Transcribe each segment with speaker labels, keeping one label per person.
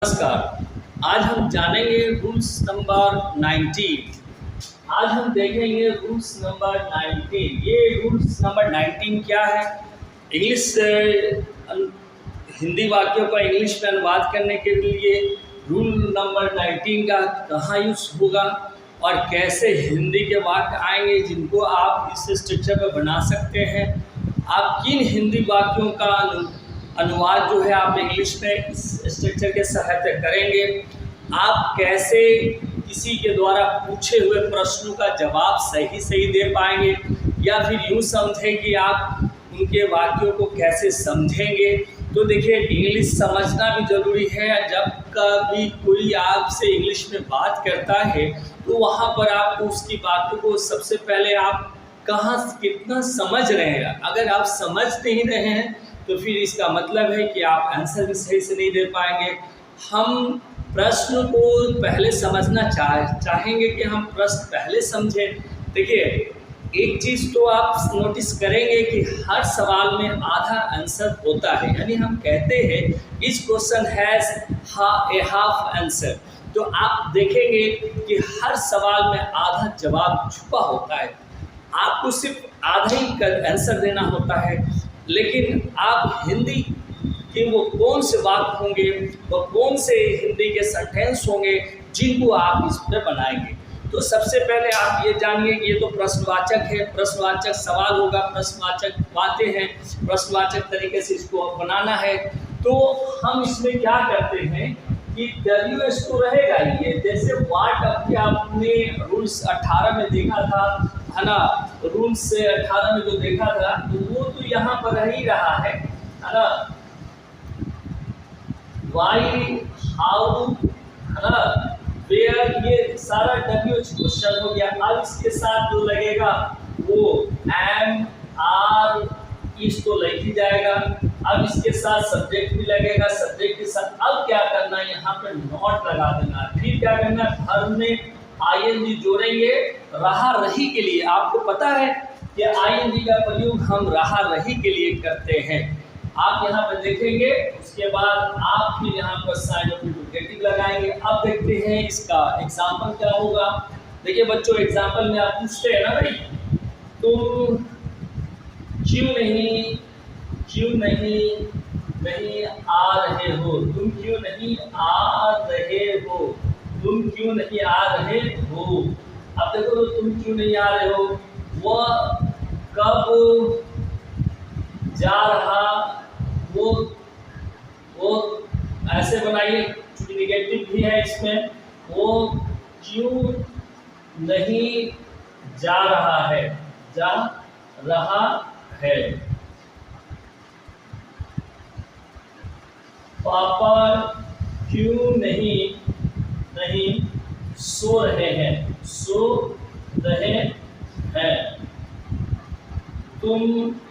Speaker 1: नमस्कार। आज हम जानेंगे रूल्स नंबर 19। आज हम देखेंगे रूल्स नंबर 19। ये रूल्स नंबर 19 क्या है? इंग्लिश हिंदी वाक्यों का इंग्लिश में अनुवाद करने के लिए रूल नंबर 19 का कहाँ यूज़ होगा और कैसे हिंदी के वाक्य आएंगे जिनको आप इस स्ट्रक्चर पर बना सकते हैं। आप किन हिंदी वाक्यों का अनुवाद जो है आप इंग्लिश में इस स्ट्रक्चर के सहायता करेंगे। आप कैसे किसी के द्वारा पूछे हुए प्रश्नों का जवाब सही दे पाएंगे, या फिर यूँ समझें कि आप उनके वाक्यों को कैसे समझेंगे। तो देखिए, इंग्लिश समझना भी ज़रूरी है। जब कभी कोई आपसे इंग्लिश में बात करता है तो वहाँ पर आपको उसकी बातों को सबसे पहले आप कहाँ कितना समझ रहे हैं। अगर आप समझ नहीं रहे हैं तो फिर इसका मतलब है कि आप आंसर भी सही से नहीं दे पाएंगे। हम प्रश्न को पहले समझना चाहेंगे कि हम प्रश्न पहले समझें। देखिए, एक चीज़ तो आप नोटिस करेंगे कि हर सवाल में आधा आंसर होता है, यानी हम कहते हैं each question has a half answer. तो आप देखेंगे कि हर सवाल में आधा जवाब छुपा होता है। आपको सिर्फ आधा ही आंसर देना होता है, लेकिन आप हिंदी के वो कौन से वाक्य होंगे, वो कौन से हिंदी के सेंटेंस होंगे जिनको आप इस पर बनाएंगे। तो सबसे पहले आप ये जानिए कि ये तो प्रश्नवाचक है, प्रश्नवाचक सवाल होगा, प्रश्नवाचक बातें हैं, प्रश्नवाचक तरीके से इसको बनाना है। तो हम इसमें क्या करते हैं कि WH तो रहेगा ही, जैसे वाट अभी आपने रूल्स 18 में देखा था, है ना। रूल्स 18 में जो देखा था तो वो तो यहाँ पर रह ही रहा है ना। वाई, हाउ, है ना, वेयर, ये सारा WH क्वेश्चन हो गया। अब इसके साथ जो लगेगा वो एम, आर, इस तो लग ही जाएगा। अब इसके साथ सब्जेक्ट भी लगेगा। सब्जेक्ट के साथ अब क्या करना है, यहाँ पे नॉट लगा देना। फिर क्या करना है, वर्ब में ING जोड़ेंगे रहा रही के लिए। आपको पता है कि ING का प्रयोग हम रहा रही के लिए करते हैं। आप यहाँ पर देखेंगे, उसके बाद आप फिर यहाँ पर साइन ऑफ इंटरोगेटिव लगाएंगे। अब देखते हैं इसका एग्जाम्पल क्या होगा। देखिए बच्चों, एग्जाम्पल में आप पूछते हैं ना, भाई तुम क्यों नहीं आ रहे हो, तुम क्यों नहीं आ रहे हो, तुम क्यों नहीं आ रहे हो। अब देखो, तो तुम क्यों नहीं आ रहे हो, वह कब जा रहा, वो ऐसे बनाइए, क्योंकि निगेटिव भी है इसमें। वो क्यों नहीं जा रहा है, जा रहा है। पापा क्यों नहीं सो रहे हैं। तुम क्यों नहीं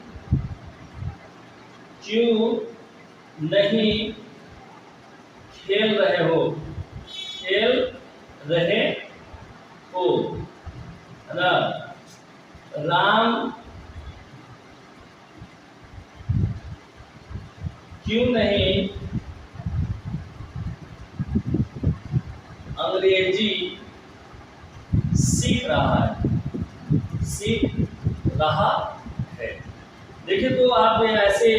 Speaker 1: खेल रहे हो, है ना। राम क्यों नहीं अंग्रेजी सीख रहा है। देखिए, तो आप ऐसे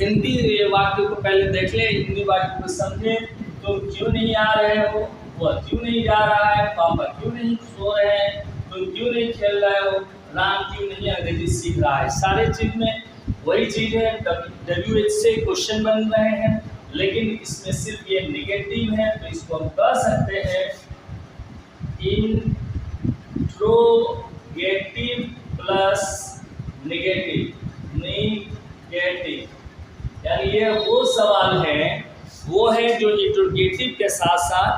Speaker 1: हिंदी वाक्य को पहले देख लें, हिंदी वाक्य को समझें। तुम क्यों नहीं आ रहे हो, वह क्यों नहीं जा रहा है, पापा क्यों नहीं सो रहे हैं, तुम क्यों नहीं खेल रहे हो, राम क्यों नहीं अंग्रेजी सीख रहा है। सारे चीज में वही चीज है, WH से क्वेश्चन बन रहे हैं, लेकिन इसमें सिर्फ ये निगेटिव है। तो इसको हम कह सकते हैं इंट्रोगेटिव प्लस निगेटिव। यानी ये वो सवाल है जो इंट्रोगेटिव के साथ साथ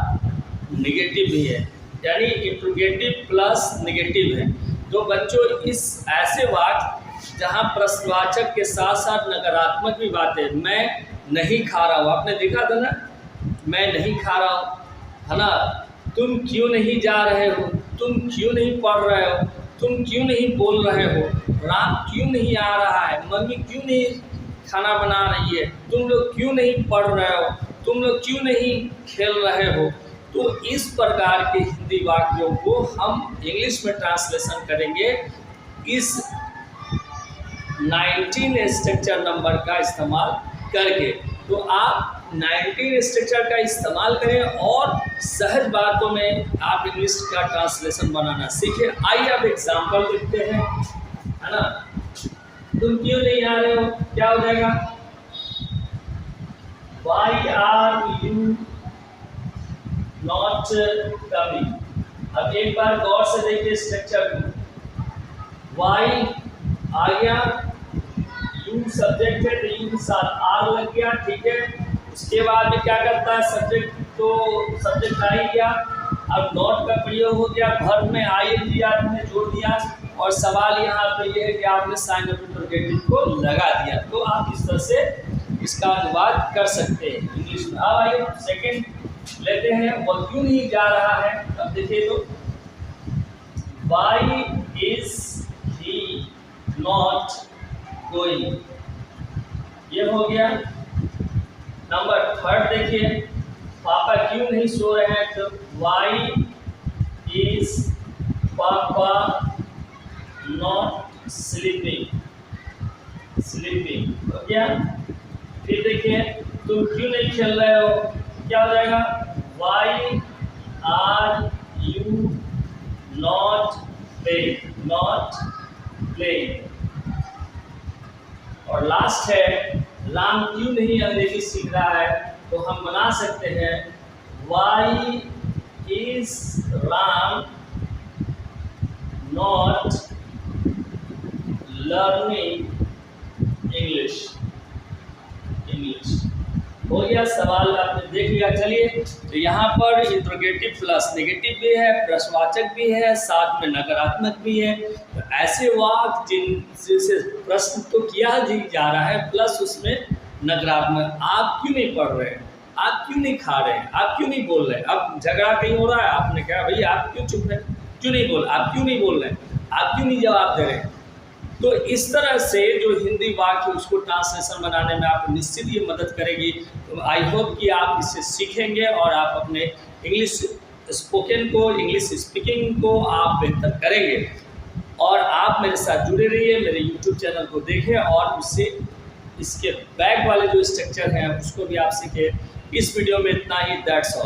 Speaker 1: निगेटिव भी है, यानी इंट्रोगेटिव प्लस निगेटिव है। तो बच्चों, इस ऐसे वाक्य जहाँ प्रश्नवाचक के साथ साथ नकारात्मक भी बात है, मैं नहीं खा रहा हूँ, आपने देखा था ना, मैं नहीं खा रहा हूँ, है ना। तुम क्यों नहीं जा रहे हो, तुम क्यों नहीं पढ़ रहे हो, तुम क्यों नहीं बोल रहे हो, राम क्यों नहीं आ रहा है, मम्मी क्यों नहीं खाना बना रही है, तुम लोग क्यों नहीं पढ़ रहे हो, तुम लोग क्यों नहीं खेल रहे हो। तो इस प्रकार के हिंदी वाक्यों को हम इंग्लिश में ट्रांसलेशन करेंगे इस 19 स्ट्रक्चर नंबर का इस्तेमाल करके। तो आप 19 स्ट्रक्चर का इस्तेमाल करें और सहज बातों में आप इंग्लिश का ट्रांसलेशन बनाना सीखें। आइए अब एग्जाम्पल देखते हैं, है ना। तुम क्यों नहीं आ रहे हो, क्या हो जाएगा, Why are you not coming। अब एक बार गौर से देखिए स्ट्रक्चर को। Why आ गया, यू सब्जेक्ट है तो यू के साथ आर लग गया, ठीक है। उसके बाद में क्या करता है, सब्जेक्ट तो सब्जेक्ट आ ही गया। अब नॉट का प्रयोग हो गया, वर्ब में आईएनजी आपने जोड़ दिया और सवाल यहाँ पे ये है कि आपने साइन ऑफ इंटरोगेटिव को लगा दिया। तो आप इस तरह से इसका अनुवाद कर सकते हैं इंग्लिश में। अब आइए सेकंड लेते हैं, वो क्यों नहीं जा रहा है। अब देखिए तो why is he not going, ये हो गया। नंबर थर्ड देखिए, पापा क्यों नहीं सो रहे हैं, तो वाई इज पापा नॉट स्लीपिंग, स्लीपिंग हो गया। फिर देखिए तुम क्यों नहीं खेल रहे हो, क्या हो जाएगा, why are you not playing, not playing. और लास्ट है, राम क्यों नहीं अंग्रेजी सीख रहा है, तो हम बना सकते हैं why is Ram not learning English, English हो गया। सवाल आपने देख लिया। चलिए तो यहाँ पर इंट्रोगेटिव प्लस नेगेटिव भी है, प्रश्नवाचक भी है, साथ में नकारात्मक भी है। तो ऐसे वाक्य जिनसे प्रश्न तो किया जा रहा है प्लस उसमें नकारात्मक, आप क्यों नहीं पढ़ रहे हैं, आप क्यों नहीं खा रहे हैं, आप क्यों नहीं बोल रहे हैं। अब झगड़ा कहीं हो रहा है, आपने कहा भैया आप क्यों चुप हैं, क्यों नहीं बोल, आप क्यों नहीं बोल रहे हैं, आप क्यों नहीं जवाब दे रहे हैं। तो इस तरह से जो हिंदी वाक्य उसको ट्रांसलेशन बनाने में आपको निश्चित ये मदद करेगी। तो आई होप कि आप इससे सीखेंगे और आप अपने इंग्लिश स्पोकन को, इंग्लिश स्पीकिंग को आप बेहतर करेंगे। और आप मेरे साथ जुड़े रहिए, मेरे यूट्यूब चैनल को देखें और उससे इसके बैक वाले जो स्ट्रक्चर हैं उसको भी आप सीखें। इस वीडियो में इतना ही, दैट्स ऑल।